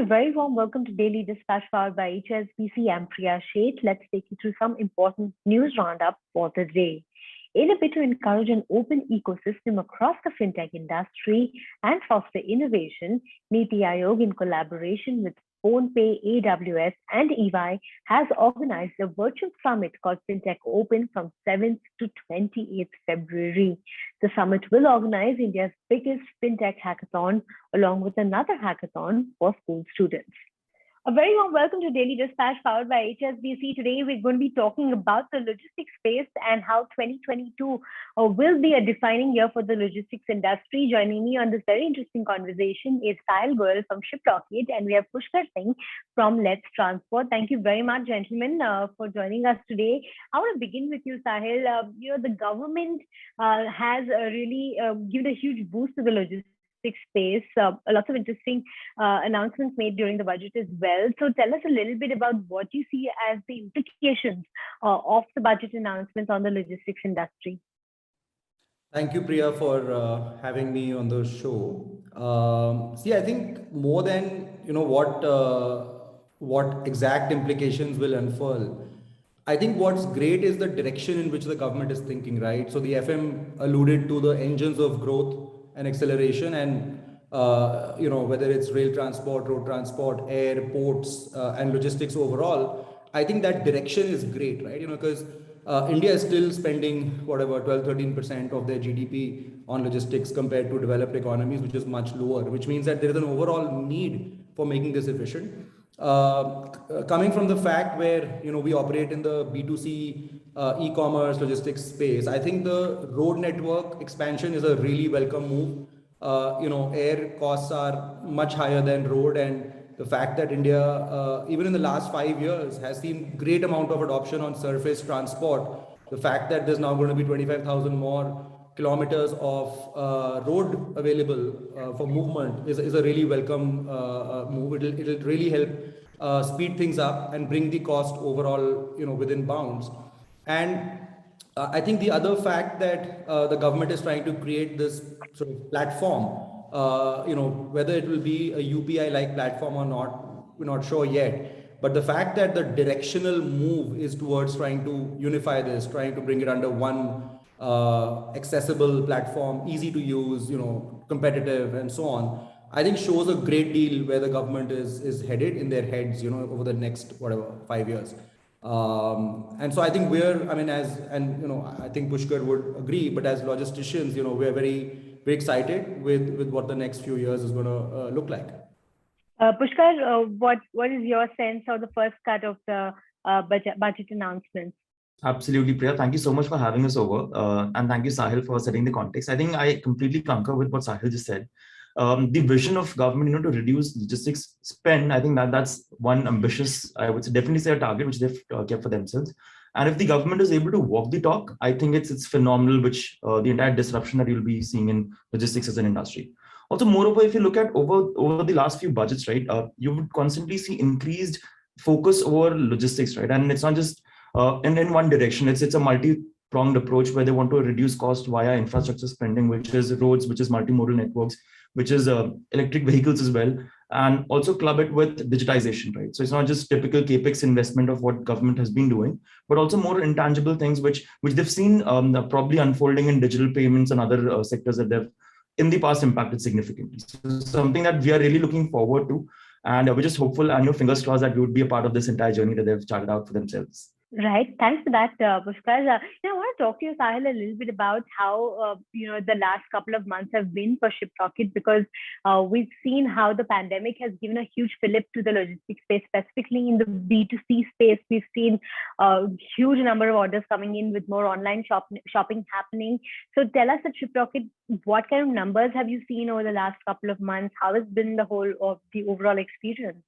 very warm welcome to Daily Dispatch powered by HSBC. I'm Priya Sheth. Let's take you through some important news roundup for the day. In a bid to encourage an open ecosystem across the fintech industry and foster innovation, Niti Aayog, in collaboration with PhonePe, AWS, and EY, has organized a virtual summit called FinTech Open from 7th to 28th February. The summit will organize India's biggest fintech hackathon, along with another hackathon for school students. A very warm welcome to Daily Dispatch powered by HSBC. Today, we're going to be talking about the logistics space and how 2022 will be a defining year for the logistics industry. Joining me on this very interesting conversation is Sahil Goyal from Shiprocket, and we have Pushkar Singh from LetsTransport. Thank you very much, gentlemen, for joining us today. I want to begin with you, Sahil. The government has really given a huge boost to the logistics space. Lots of interesting announcements made during the budget as well. So tell us a little bit about what you see as the implications of the budget announcements on the logistics industry. Thank you, Priya, for having me on the show. I think more than what exact implications will unfurl, I think what's great is the direction in which the government is thinking, right? So the FM alluded to the engines of growth and acceleration, and whether it's rail transport, road transport, air, ports, and logistics overall, I think that direction is great, right? Because India is still spending whatever 12-13% of their GDP on logistics compared to developed economies, which is much lower, which means that there is an overall need for making this efficient. Coming from the fact where we operate in the B2C e-commerce logistics space, I think the road network expansion is a really welcome move. Air costs are much higher than road, and the fact that India, even in the last 5 years, has seen great amount of adoption on surface transport. The fact that there's now going to be 25,000 more kilometers of road available for movement is a really welcome move. It'll really help speed things up and bring the cost overall within bounds. And I think the other fact that the government is trying to create this sort of platform, whether it will be a UPI-like platform or not, we're not sure yet. But the fact that the directional move is towards trying to unify this, trying to bring it under one accessible platform, easy to use, competitive, and so on, I think shows a great deal where the government is headed in their heads, over the next 5 years. And so I think I think Pushkar would agree, but as logisticians, we're very, very excited with what the next few years is going to look like. Pushkar, what is your sense of the first cut of the budget announcements? Absolutely, Priya. Thank you so much for having us over. And thank you, Sahil, for setting the context. I think I completely concur with what Sahil just said. The vision of government, to reduce logistics spend, I think that's one ambitious, I would definitely say a target which they've kept for themselves. And if the government is able to walk the talk, I think it's phenomenal, which the entire disruption that you'll be seeing in logistics as an industry. Also, moreover, if you look at over the last few budgets, right, you would constantly see increased focus over logistics, right? And it's not just in one direction. It's a multi-pronged approach where they want to reduce cost via infrastructure spending, which is roads, which is multimodal networks, which is electric vehicles as well, and also club it with digitization, right? So it's not just typical capex investment of what government has been doing, but also more intangible things which they've seen probably unfolding in digital payments and other sectors that they've in the past impacted significantly. So something that we are really looking forward to, and we're just hopeful and fingers crossed that we would be a part of this entire journey that they've charted out for themselves. Right. Thanks for that, Pushkar. I want to talk to you, Sahil, a little bit about how the last couple of months have been for Shiprocket, because we've seen how the pandemic has given a huge fillip to the logistics space, specifically in the B2C space. We've seen a huge number of orders coming in with more online shopping happening. So tell us at Shiprocket, what kind of numbers have you seen over the last couple of months? How has been the whole of the overall experience?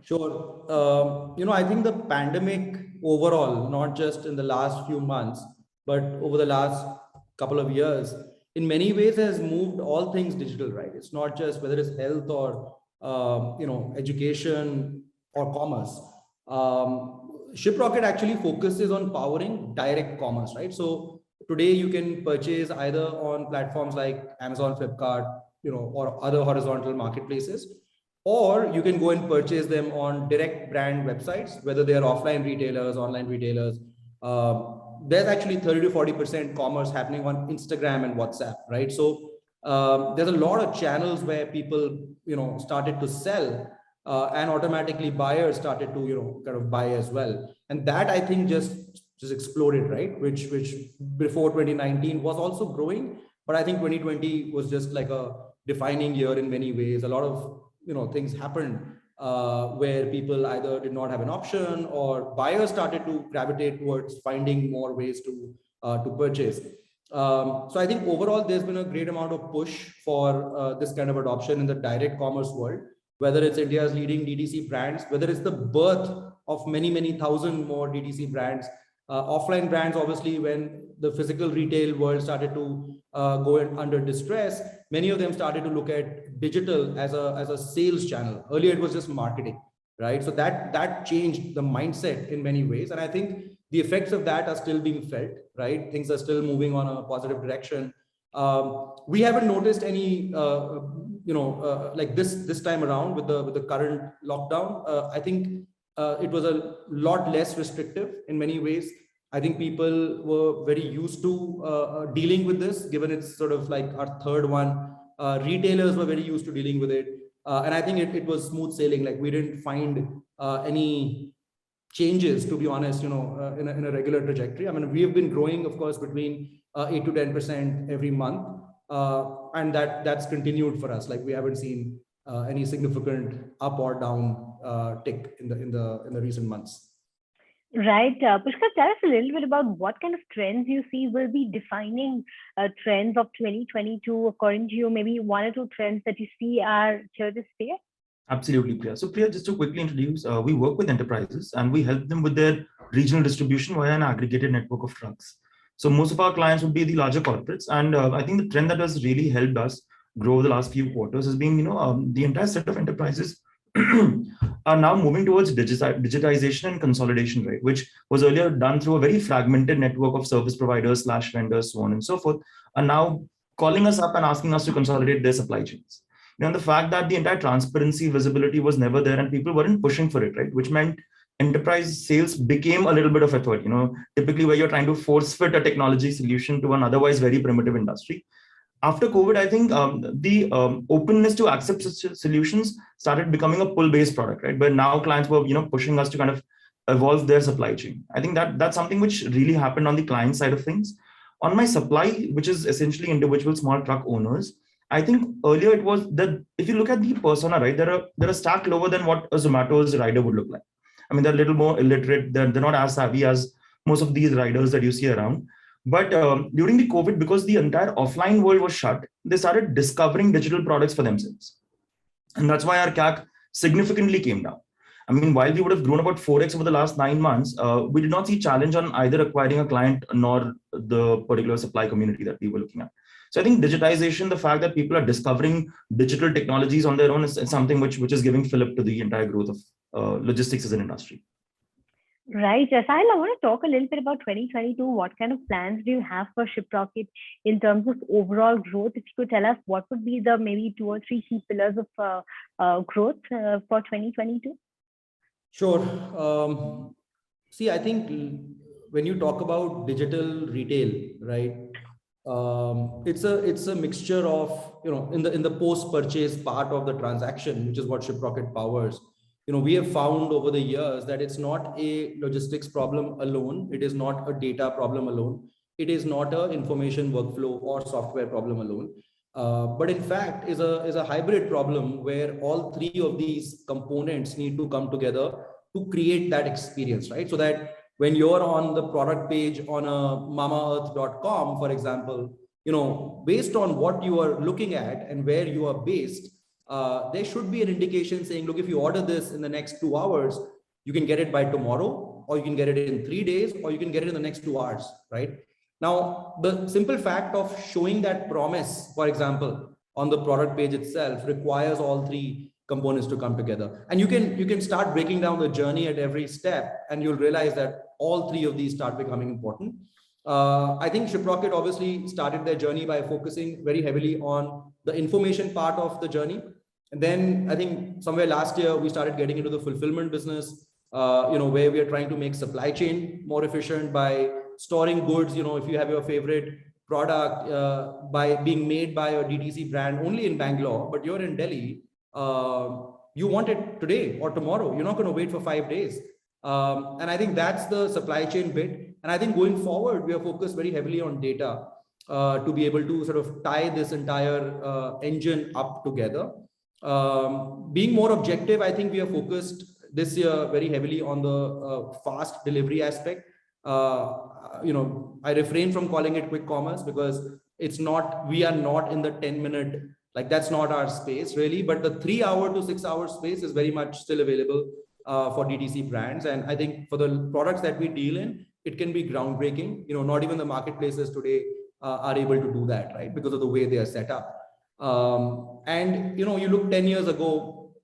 Sure. I think the pandemic overall, not just in the last few months, but over the last couple of years, in many ways has moved all things digital, right? It's not just whether it's health or, education or commerce. Shiprocket actually focuses on powering direct commerce, right? So today you can purchase either on platforms like Amazon, Flipkart, or other horizontal marketplaces, or you can go and purchase them on direct brand websites, whether they are offline retailers, online retailers. There's actually 30 to 40% commerce happening on Instagram and WhatsApp, right? So there's a lot of channels where people, started to sell, and automatically buyers started to, kind of buy as well. And that, I think, just exploded, right? Which before 2019 was also growing, but I think 2020 was just like a defining year in many ways. A lot of things happened where people either did not have an option, or buyers started to gravitate towards finding more ways to purchase. So I think overall there's been a great amount of push for this kind of adoption in the direct commerce world, whether it's India's leading DTC brands, whether it's the birth of many thousand more DTC brands, offline brands, obviously, when the physical retail world started to go under distress, many of them started to look at digital as a sales channel. Earlier, it was just marketing, right? So that changed the mindset in many ways. And I think the effects of that are still being felt, right? Things are still moving on a positive direction. We haven't noticed any, like this time around with the current lockdown. I think it was a lot less restrictive in many ways. I think people were very used to dealing with this, given it's sort of like our third one. Retailers were very used to dealing with it. And I think it was smooth sailing. Like, we didn't find any changes, to be honest, in a regular trajectory. I mean, we have been growing, of course, between 8 to 10% every month. And that's continued for us. Like, we haven't seen any significant up or down tick in the recent months. Right. Pushkar, tell us a little bit about what kind of trends you see will be defining trends of 2022, according to you. Maybe one or two trends that you see are here to stay. Absolutely, Priya. So Priya, just to quickly introduce, we work with enterprises and we help them with their regional distribution via an aggregated network of trucks. So most of our clients would be the larger corporates. And I think the trend that has really helped us grow over the last few quarters has been, the entire set of enterprises are now moving towards digitization and consolidation, right? Which was earlier done through a very fragmented network of service providers / vendors, so on and so forth, are now calling us up and asking us to consolidate their supply chains. The fact that the entire transparency, visibility was never there and people weren't pushing for it, right? Which meant enterprise sales became a little bit of effort, typically where you're trying to force fit a technology solution to an otherwise very primitive industry. After COVID, I think the openness to accept such solutions started becoming a pull-based product, right? But now clients were, pushing us to kind of evolve their supply chain. I think that's something which really happened on the client side of things. On my supply, which is essentially individual small truck owners, I think earlier it was that if you look at the persona, right, they're a stack lower than what a Zomato's rider would look like. I mean, they're a little more illiterate. They're not as savvy as most of these riders that you see around. But during the COVID, because the entire offline world was shut, they started discovering digital products for themselves. And that's why our CAC significantly came down. I mean, while we would have grown about 4x over the last 9 months, we did not see challenge on either acquiring a client nor the particular supply community that we were looking at. So I think digitization, the fact that people are discovering digital technologies on their own is something which is giving fillip to the entire growth of logistics as an industry. Right. Sahil, I want to talk a little bit about 2022. What kind of plans do you have for Shiprocket in terms of overall growth? If you could tell us what would be the maybe 2 or 3 key pillars of growth for 2022? Sure. See, I think when you talk about digital retail, right, it's a mixture of, in the post-purchase part of the transaction, which is what Shiprocket powers. We have found over the years that it's not a logistics problem alone. It is not a data problem alone. It is not an information workflow or software problem alone. But in fact, is a hybrid problem where all 3 of these components need to come together to create that experience, right? So that when you're on the product page on a mamaearth.com, for example, based on what you are looking at and where you are based, there should be an indication saying, look, if you order this in the next 2 hours, you can get it by tomorrow, or you can get it in 3 days, or you can get it in the next 2 hours, right? Now, the simple fact of showing that promise, for example, on the product page itself requires all 3 components to come together. And you can start breaking down the journey at every step, and you'll realize that all 3 of these start becoming important. I think Shiprocket obviously started their journey by focusing very heavily on the information part of the journey. And then I think somewhere last year, we started getting into the fulfillment business, where we are trying to make supply chain more efficient by storing goods. If you have your favorite product by being made by a DTC brand only in Bangalore, but you're in Delhi, you want it today or tomorrow. You're not going to wait for 5 days. And I think that's the supply chain bit. And I think going forward, we are focused very heavily on data to be able to sort of tie this entire engine up together. Being more objective, I think we are focused this year very heavily on the fast delivery aspect. I refrain from calling it quick commerce because we are not in the 10-minute, like that's not our space really, but the 3-hour to 6-hour space is very much still available for DTC brands. And I think for the products that we deal in, it can be groundbreaking. Not even the marketplaces today are able to do that, right? Because of the way they are set up. And you look 10 years ago,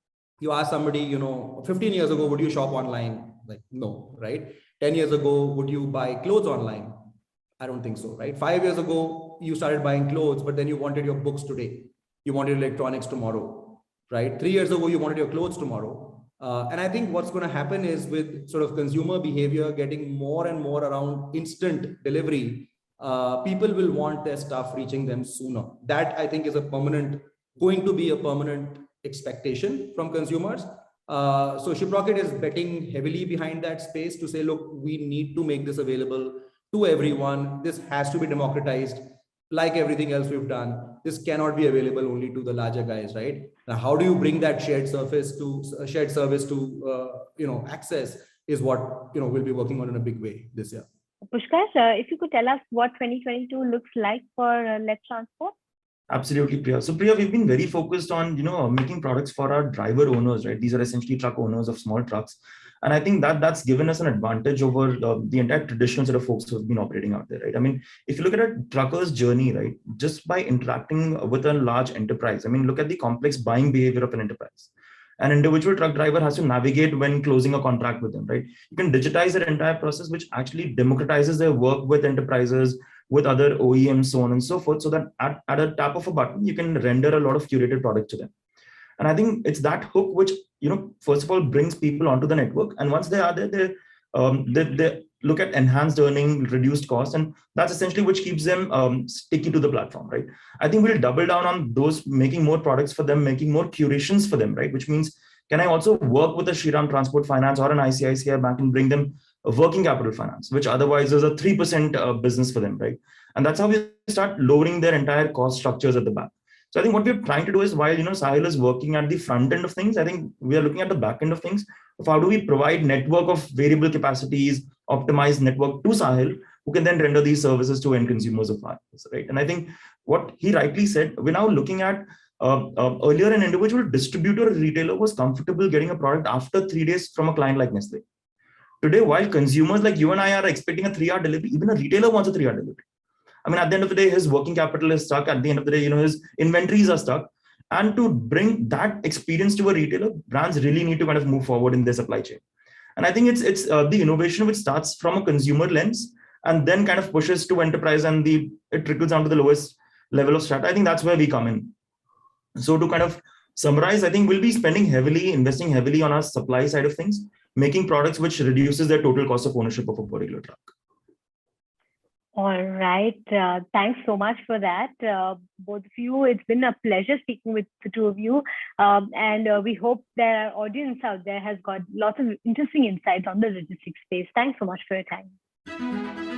you ask somebody, 15 years ago, would you shop online? Like, no, right? 10 years ago, would you buy clothes online? I don't think so, right? 5 years ago, you started buying clothes, but then you wanted your books today. You wanted electronics tomorrow, right? 3 years ago, you wanted your clothes tomorrow. And I think what's going to happen is with sort of consumer behavior getting more and more around instant delivery, people will want their stuff reaching them sooner. That I think is going to be a permanent expectation from consumers. So Shiprocket is betting heavily behind that space to say, look, we need to make this available to everyone. This has to be democratized. Like everything else we've done, this cannot be available only to the larger guys, right? Now, how do you bring that shared service to access is what we'll be working on in a big way this year. Pushkar, if you could tell us what 2022 looks like for LetsTransport. Absolutely, Priya. So Priya, we've been very focused on, making products for our driver owners, right? These are essentially truck owners of small trucks. And I think that's given us an advantage over the entire traditional set of folks who have been operating out there, right? I mean, if you look at a trucker's journey, right, just by interacting with a large enterprise, I mean, look at the complex buying behavior of an enterprise. An individual truck driver has to navigate when closing a contract with them, right? You can digitize that entire process, which actually democratizes their work with enterprises, with other OEMs, so on and so forth, so that at a tap of a button, you can render a lot of curated product to them. And I think it's that hook which, first of all, brings people onto the network. And once they are there, they look at enhanced earning, reduced cost, and that's essentially which keeps them sticky to the platform, right? I think we'll double down on those, making more products for them, making more curations for them, right? Which means, can I also work with a Shriram Transport Finance or an ICICI Bank and bring them a working capital finance, which otherwise is a 3% business for them, right? And that's how we start lowering their entire cost structures at the back. So I think what we're trying to do is, while Sahil is working at the front end of things, I think we are looking at the back end of things of how do we provide network of variable capacities, optimized network to Sahil, who can then render these services to end consumers of ours, right? And I think what he rightly said, we're now looking at earlier an individual distributor or retailer was comfortable getting a product after 3 days from a client like Nestle. Today, while consumers like you and I are expecting a 3-hour delivery, even a retailer wants a 3-hour delivery. I mean, at the end of the day, his working capital is stuck. At the end of the day, his inventories are stuck. And to bring that experience to a retailer, brands really need to kind of move forward in their supply chain. And I think it's the innovation which starts from a consumer lens and then kind of pushes to enterprise, and it trickles down to the lowest level of strat. I think that's where we come in. So to kind of summarize, I think we'll be investing heavily on our supply side of things, making products which reduces their total cost of ownership of a particular truck. All right. Thanks so much for that, both of you. It's been a pleasure speaking with the two of you. And we hope that our audience out there has got lots of interesting insights on the logistics space. Thanks so much for your time.